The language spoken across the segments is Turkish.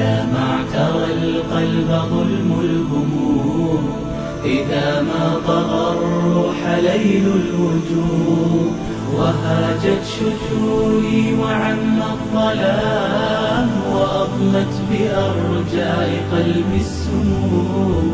إذا ما اعترى القلب ظلم الهموم، إذا ما طغى الروح ليل الوجوه، وهاجت شجوني وعم الظلام، وأضمت بأرجاء قلبي السموم،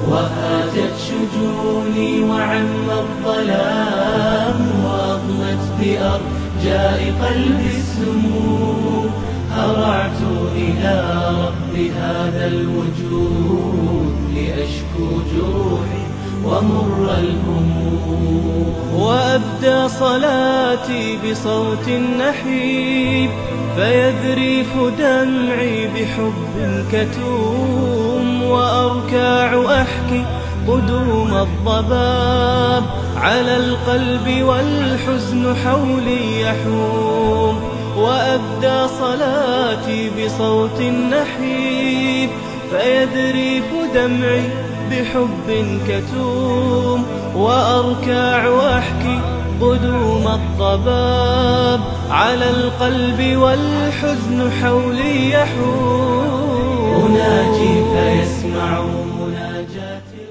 وهاجت شجوني وعم الظلام، وأضمت بأرجاء قلبي السموم. هرعت إلى رب هذا الوجود لأشكو جروحي ومر الهموم، وأبدى صلاتي بصوت نحيب، فيذريف دمعي بحب كتوم، وأركع أحكي قدوم الضباب على القلب والحزن حولي يحوم، وأبدى صلاتي بصوت نحيب، فيذريف دمعي بحب كتوم، وأركع وأحكي قدوم الضباب على القلب والحزن حولي يحوم. أناجي فيسمع مناجاتي.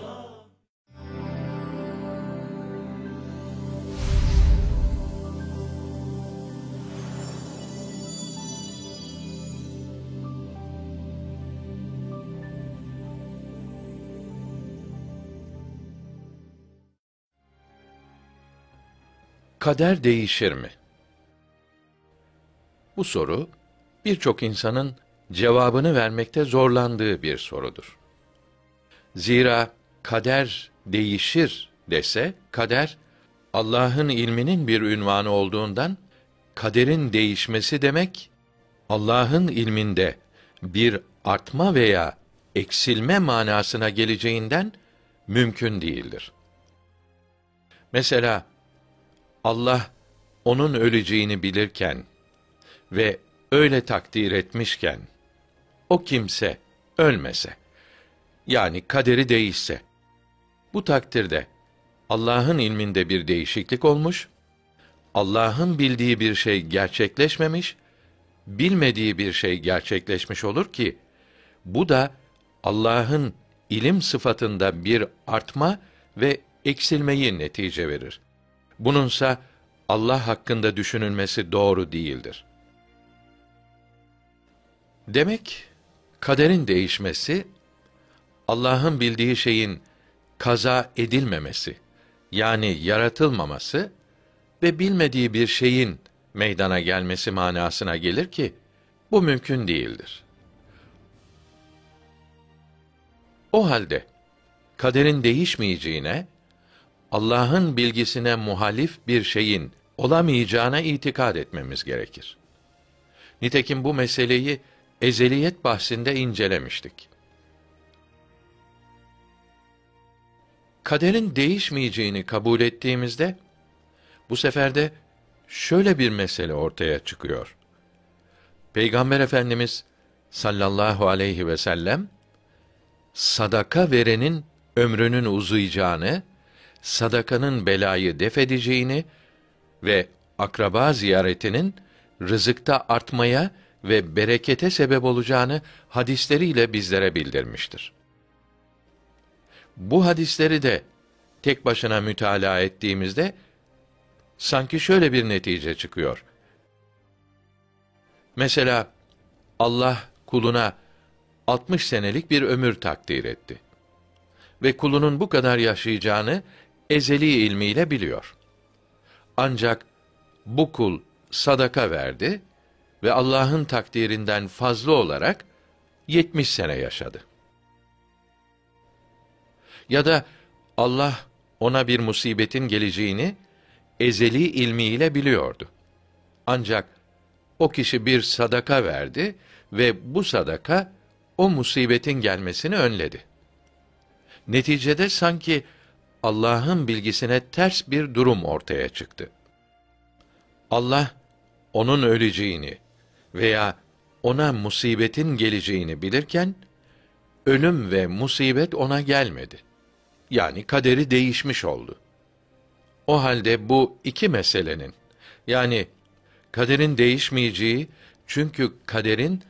Kader değişir mi? Bu soru, birçok insanın cevabını vermekte zorlandığı bir sorudur. Zira kader değişir dese, kader, Allah'ın ilminin bir ünvanı olduğundan, kaderin değişmesi demek, Allah'ın ilminde bir artma veya eksilme manasına geleceğinden mümkün değildir. Mesela, Allah onun öleceğini bilirken ve öyle takdir etmişken, o kimse ölmese, yani kaderi değişse, bu takdirde Allah'ın ilminde bir değişiklik olmuş, Allah'ın bildiği bir şey gerçekleşmemiş, bilmediği bir şey gerçekleşmiş olur ki, bu da Allah'ın ilim sıfatında bir artma ve eksilmeyi netice verir. Bununsa Allah hakkında düşünülmesi doğru değildir. Demek, kaderin değişmesi, Allah'ın bildiği şeyin kaza edilmemesi, yani yaratılmaması ve bilmediği bir şeyin meydana gelmesi manasına gelir ki, bu mümkün değildir. O halde, kaderin değişmeyeceğine, Allah'ın bilgisine muhalif bir şeyin olamayacağına itikad etmemiz gerekir. Nitekim bu meseleyi ezeliyet bahsinde incelemiştik. Kaderin değişmeyeceğini kabul ettiğimizde, bu sefer de şöyle bir mesele ortaya çıkıyor. Peygamber Efendimiz sallallahu aleyhi ve sellem, sadaka verenin ömrünün uzayacağını, sadakanın belayı def edeceğini ve akraba ziyaretinin rızıkta artmaya ve berekete sebep olacağını hadisleriyle bizlere bildirmiştir. Bu hadisleri de tek başına mütalaa ettiğimizde sanki şöyle bir netice çıkıyor. Mesela Allah kuluna 60 senelik bir ömür takdir etti ve kulunun bu kadar yaşayacağını ezeli ilmiyle biliyor. Ancak bu kul sadaka verdi ve Allah'ın takdirinden fazla olarak 70 sene yaşadı. Ya da Allah ona bir musibetin geleceğini ezeli ilmiyle biliyordu. Ancak o kişi bir sadaka verdi ve bu sadaka o musibetin gelmesini önledi. Neticede sanki Allah'ın bilgisine ters bir durum ortaya çıktı. Allah onun öleceğini veya ona musibetin geleceğini bilirken ölüm ve musibet ona gelmedi. Yani kaderi değişmiş oldu. O halde bu iki meselenin, yani kaderin değişmeyeceği, çünkü kaderin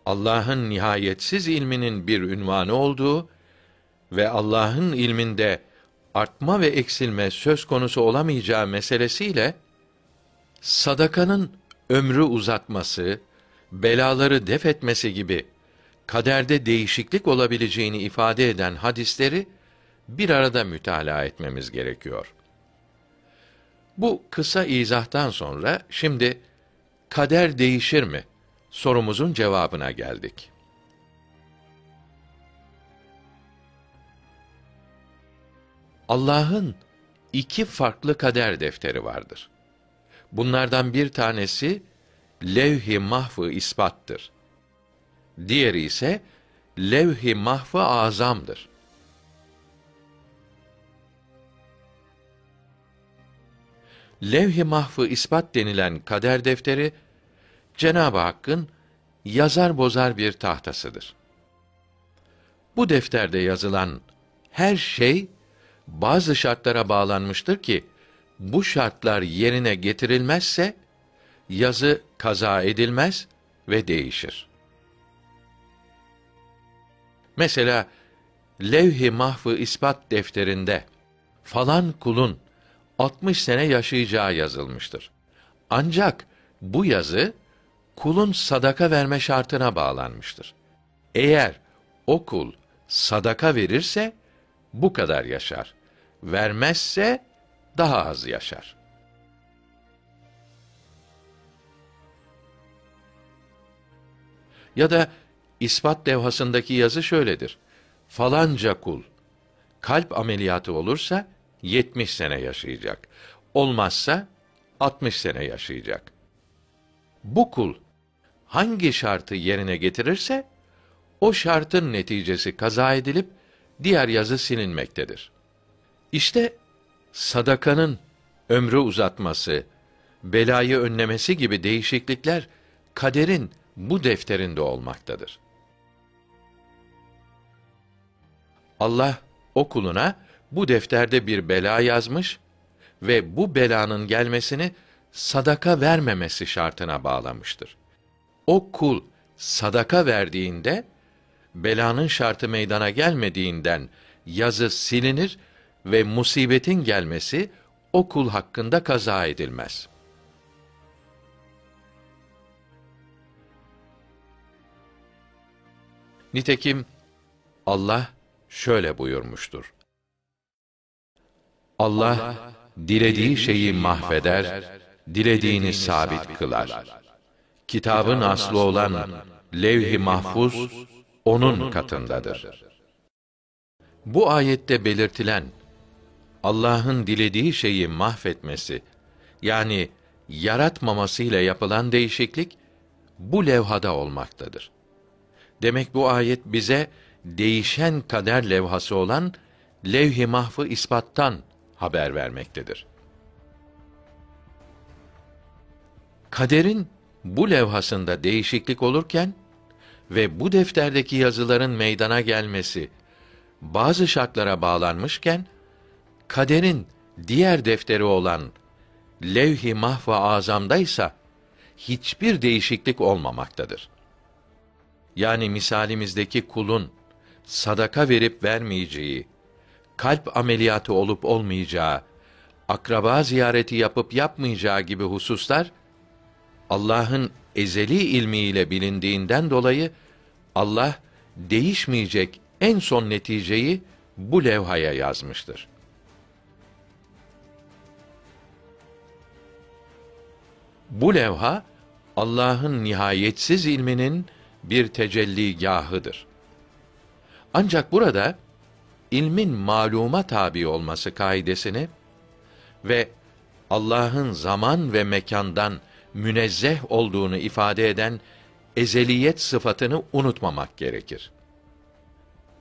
Allah'ın nihayetsiz ilminin bir ünvanı olduğu ve Allah'ın ilminde artma ve eksilme söz konusu olamayacağı meselesiyle sadakanın ömrü uzatması, belaları def etmesi gibi kaderde değişiklik olabileceğini ifade eden hadisleri bir arada mütalaa etmemiz gerekiyor. Bu kısa izahtan sonra şimdi kader değişir mi sorumuzun cevabına geldik. Allah'ın iki farklı kader defteri vardır. Bunlardan bir tanesi levh-i mahf-ı ispattır. Diğeri ise levh-i mahf-ı azamdır. Levh-i mahf-ı ispat denilen kader defteri, Cenab-ı Hakk'ın yazar bozar bir tahtasıdır. Bu defterde yazılan her şey, bazı şartlara bağlanmıştır ki, bu şartlar yerine getirilmezse, yazı kaza edilmez ve değişir. Mesela, levh-i mahf-ı ispat defterinde, falan kulun 60 sene yaşayacağı yazılmıştır. Ancak bu yazı, kulun sadaka verme şartına bağlanmıştır. Eğer o kul sadaka verirse, bu kadar yaşar. Vermezse, daha az yaşar. Ya da ispat levhasındaki yazı şöyledir: falanca kul kalp ameliyatı olursa 70 sene yaşayacak. Olmazsa 60 sene yaşayacak. Bu kul hangi şartı yerine getirirse o şartın neticesi kaza edilip diğer yazı silinmektedir. İşte sadakanın ömrü uzatması, belayı önlemesi gibi değişiklikler kaderin bu defterinde olmaktadır. Allah o kuluna bu defterde bir bela yazmış ve bu belanın gelmesini sadaka vermemesi şartına bağlamıştır. O kul sadaka verdiğinde belanın şartı meydana gelmediğinden yazı silinir ve musibetin gelmesi o kul hakkında kaza edilmez. Nitekim Allah şöyle buyurmuştur: Allah dilediği şeyi mahveder, dilediğini sabit kılar. Kitabın aslı olan levh-i mahfuz onun katındadır. Bu ayette belirtilen Allah'ın dilediği şeyi mahvetmesi, yani yaratmamasıyla yapılan değişiklik bu levhada olmaktadır. Demek bu ayet bize değişen kader levhası olan levh-i mahf-ı ispattan haber vermektedir. Kaderin bu levhasında değişiklik olurken ve bu defterdeki yazıların meydana gelmesi bazı şartlara bağlanmışken, kaderin diğer defteri olan levh-i mahf-ı azamdaysa hiçbir değişiklik olmamaktadır. Yani misalimizdeki kulun sadaka verip vermeyeceği, kalp ameliyatı olup olmayacağı, akraba ziyareti yapıp yapmayacağı gibi hususlar Allah'ın ezeli ilmiyle bilindiğinden dolayı Allah değişmeyecek en son neticeyi bu levhaya yazmıştır. Bu levha Allah'ın nihayetsiz ilminin bir tecelligâhıdır. Ancak burada ilmin maluma tabi olması kaidesini ve Allah'ın zaman ve mekandan münezzeh olduğunu ifade eden ezeliyet sıfatını unutmamak gerekir.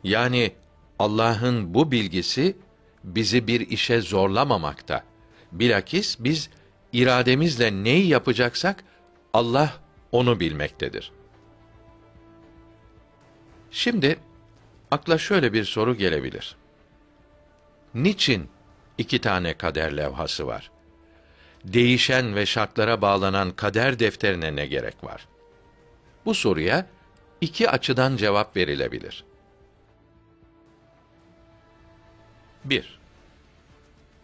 Yani Allah'ın bu bilgisi bizi bir işe zorlamamakta. Bilakis biz irademizle neyi yapacaksak Allah onu bilmektedir. Şimdi akla şöyle bir soru gelebilir: niçin iki tane kader levhası var? Değişen ve şartlara bağlanan kader defterine ne gerek var? Bu soruya İki açıdan cevap verilebilir. 1.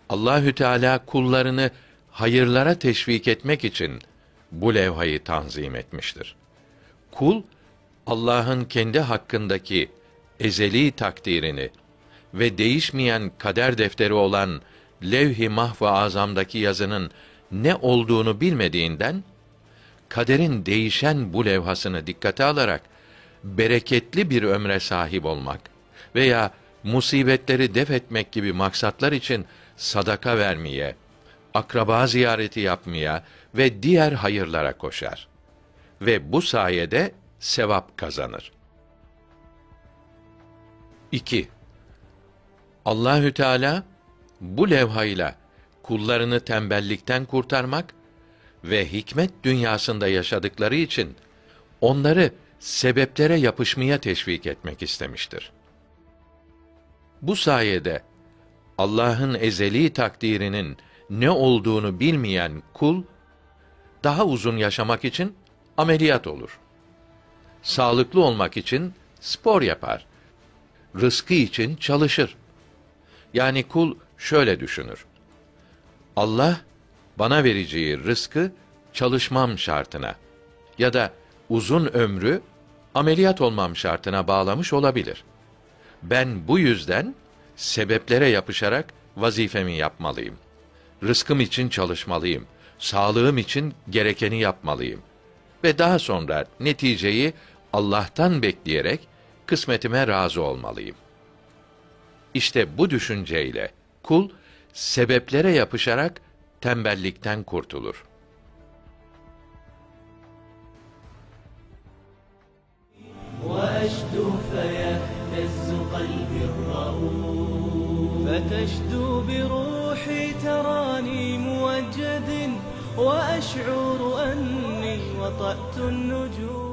Allahü Teala kullarını hayırlara teşvik etmek için bu levhayı tanzim etmiştir. Kul, Allah'ın kendi hakkındaki ezeli takdirini ve değişmeyen kader defteri olan Levh-i Mahf-ı Azam'daki yazının ne olduğunu bilmediğinden, kaderin değişen bu levhasını dikkate alarak, bereketli bir ömre sahip olmak veya musibetleri def etmek gibi maksatlar için sadaka vermeye, akraba ziyareti yapmaya ve diğer hayırlara koşar. Ve bu sayede sevap kazanır. 2. Allahü Teala bu levhayla kullarını tembellikten kurtarmak ve hikmet dünyasında yaşadıkları için onları sebeplere yapışmaya teşvik etmek istemiştir. Bu sayede Allah'ın ezeli takdirinin ne olduğunu bilmeyen kul, daha uzun yaşamak için ameliyat olur. Sağlıklı olmak için spor yapar. Rızkı için çalışır. Yani kul şöyle düşünür: Allah bana vereceği rızkı çalışmam şartına ya da uzun ömrü ameliyat olmam şartına bağlamış olabilir. Ben bu yüzden sebeplere yapışarak vazifemi yapmalıyım. Rızkım için çalışmalıyım. Sağlığım için gerekeni yapmalıyım. Ve daha sonra neticeyi Allah'tan bekleyerek kısmetime razı olmalıyım. İşte bu düşünceyle kul sebeplere yapışarak tembellikten kurtulur. وأشدو فيهتز قلبي الرؤوف فتشدو بروحي تراني موجد وأشعر أني وطأت النجوم